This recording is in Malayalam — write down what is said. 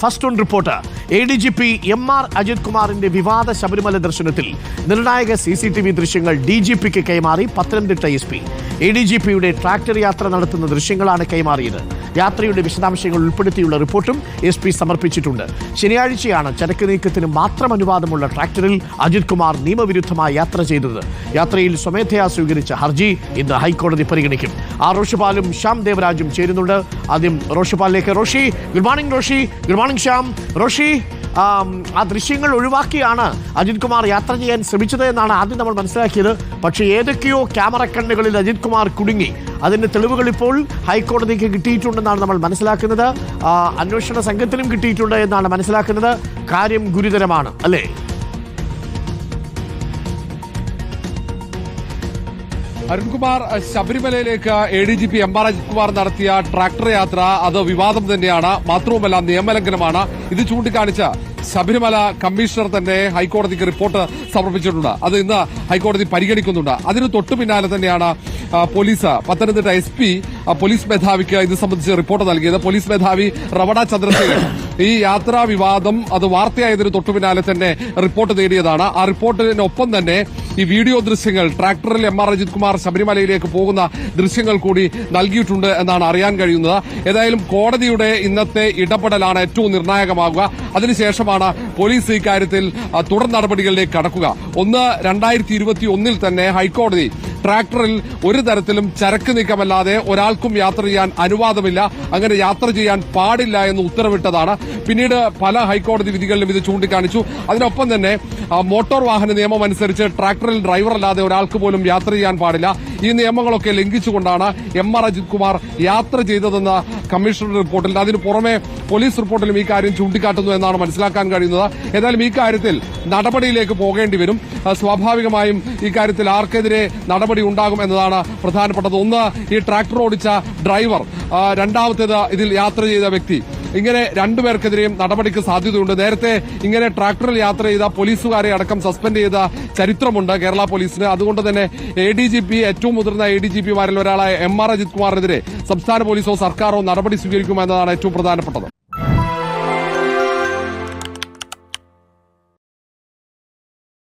First on report. ADGP MR Ajith കുമാറിന്റെ വിവാദ ശബരിമല ദർശനത്തിൽ നിർണായക CCTV ദൃശ്യങ്ങൾ DGPക്ക് കൈമാറി പത്തനംതിട്ട SP. ADGPയുടെ ട്രാക്ടർ യാത്ര നടത്തുന്ന ദൃശ്യങ്ങളാണ് കൈമാറിയത്. യാത്രയുടെ വിശദാംശങ്ങൾ ഉൾപ്പെടുത്തിയുള്ള റിപ്പോർട്ടും SP സമർപ്പിച്ചിട്ടുണ്ട്. ശനിയാഴ്ചയാണ് ചരക്ക് നീക്കത്തിന് മാത്രം അനുവാദമുള്ള ട്രാക്ടറിൽ അജിത് കുമാർ നിയമവിരുദ്ധമായി യാത്ര ചെയ്തത്. യാത്രയിൽ സ്വമേധയാ സ്വീകരിച്ച ഹർജി ഇന്ന് ഹൈക്കോടതി പരിഗണിക്കും. റോഷിപാലും ശ്യാം ദേവരാജും ചേരുന്നുണ്ട്. ആദ്യം റോഷിപാലിലേക്ക്. Roshi, good morning. Roshi, good morning. Shyam. Roshi, ആ ദൃശ്യങ്ങൾ ഒഴിവാക്കിയാണ് അജിത് കുമാർ യാത്ര ചെയ്യാൻ ശ്രമിച്ചത് എന്നാണ് ആദ്യം നമ്മൾ മനസ്സിലാക്കിയത്. പക്ഷേ ഏതൊക്കെയോ ക്യാമറ കണ്ണുകളിൽ അജിത് കുമാർ കുടുങ്ങി. അതിന്റെ തെളിവുകൾ ഇപ്പോൾ ഹൈക്കോടതിക്ക് കിട്ടിയിട്ടുണ്ടെന്നാണ് നമ്മൾ മനസ്സിലാക്കുന്നത്. അന്വേഷണ സംഘത്തിനും കിട്ടിയിട്ടുണ്ട് എന്നാണ് മനസ്സിലാക്കുന്നത്. കാര്യം ഗുരുതരമാണ്, അല്ലേ? അരുൺകുമാർ, ശബരിമലയിലേക്ക് ADGP MR അജിത് കുമാർ നടത്തിയ ട്രാക്ടർ യാത്ര അത് വിവാദം തന്നെയാണ്, മാത്രവുമല്ല നിയമലംഘനമാണ്. ഇത് ചൂണ്ടിക്കാണിച്ച ശബരിമല കമ്മീഷണർ തന്നെ ഹൈക്കോടതിക്ക് റിപ്പോർട്ട് സമർപ്പിച്ചിട്ടുണ്ട്. അത് ഇന്ന് ഹൈക്കോടതി പരിഗണിക്കുന്നുണ്ട്. അതിന് തൊട്ടു പിന്നാലെ തന്നെയാണ് പോലീസ്, പത്തനംതിട്ട SP പോലീസ് മേധാവിക്ക് ഇത് സംബന്ധിച്ച് റിപ്പോർട്ട് നൽകിയത്. പോലീസ് മേധാവി റവണ ചന്ദ്രശേഖരൻ ഈ യാത്രാ വിവാദം അത് വാർത്തയായതിന് തൊട്ടു പിന്നാലെ തന്നെ റിപ്പോർട്ട് നേടിയതാണ്. ആ റിപ്പോർട്ടിനൊപ്പം തന്നെ ഈ വീഡിയോ ദൃശ്യങ്ങൾ, ട്രാക്ടറിൽ MR അജിത് കുമാർ ശബരിമലയിലേക്ക് പോകുന്ന ദൃശ്യങ്ങൾ കൂടി നൽകിയിട്ടുണ്ട് എന്നാണ് അറിയാൻ കഴിയുന്നത്. ഏതായാലും കോടതിയുടെ ഇന്നത്തെ ഇടപെടലാണ് ഏറ്റവും നിർണായകമാകുക. അതിനുശേഷമാണ് പോലീസ് ഇക്കാര്യത്തിൽ തുടർ നടപടികളിലേക്ക് കടക്കുക. 2021 തന്നെ ഹൈക്കോടതി ട്രാക്ടറിൽ ഒരു തരത്തിലും ചരക്ക് നീക്കമല്ലാതെ ഒരാൾക്കും യാത്ര ചെയ്യാൻ അനുവാദമില്ല, അങ്ങനെ യാത്ര ചെയ്യാൻ പാടില്ല എന്ന് ഉത്തരവിട്ടതാണ്. പിന്നീട് പല ഹൈക്കോടതി വിധികളിലും ഇത് ചൂണ്ടിക്കാണിച്ചു. അതിനൊപ്പം തന്നെ മോട്ടോർ വാഹന നിയമം അനുസരിച്ച് ട്രാക്ടറിൽ ഡ്രൈവർ അല്ലാതെ ഒരാൾക്ക് പോലും യാത്ര ചെയ്യാൻ പാടില്ല. ഈ നിയമങ്ങളൊക്കെ ലംഘിച്ചുകൊണ്ടാണ് MR അജിത് കുമാർ യാത്ര ചെയ്തതെന്ന് കമ്മീഷണറുടെ റിപ്പോർട്ടിൽ, അതിനു പുറമെ പോലീസ് റിപ്പോർട്ടിലും ഈ കാര്യം ചൂണ്ടിക്കാട്ടുന്നു എന്നാണ് മനസ്സിലാക്കാൻ കഴിയുന്നത്. ഏതായാലും ഈ കാര്യത്തിൽ നടപടിയിലേക്ക് പോകേണ്ടി വരും. സ്വാഭാവികമായും ഇക്കാര്യത്തിൽ ആർക്കെതിരെ നടപടി ഉണ്ടാകും എന്നതാണ് പ്രധാനപ്പെട്ടത്. ഒന്ന്, ഈ ട്രാക്ടർ ഓടിച്ച ഡ്രൈവർ, രണ്ടാമത്തേത് ഇതിൽ യാത്ര ചെയ്ത വ്യക്തി. ഇങ്ങനെ രണ്ടുപേർക്കെതിരെയും നടപടിക്ക് സാധ്യതയുണ്ട്. നേരത്തെ ഇങ്ങനെ ട്രാക്ടറിൽ യാത്ര ചെയ്ത പോലീസുകാരെ അടക്കം സസ്പെൻഡ് ചെയ്ത ചരിത്രമുണ്ട് കേരള പോലീസിന്. അതുകൊണ്ട് തന്നെ ADGP, ഏറ്റവും മുതിർന്ന ADGPമാരിൽ ഒരാളായ MR അജിത് കുമാറിനെതിരെ സംസ്ഥാന പോലീസോ സർക്കാരോ നടപടി സ്വീകരിക്കുമെന്നതാണ് ഏറ്റവും പ്രധാനപ്പെട്ടത്.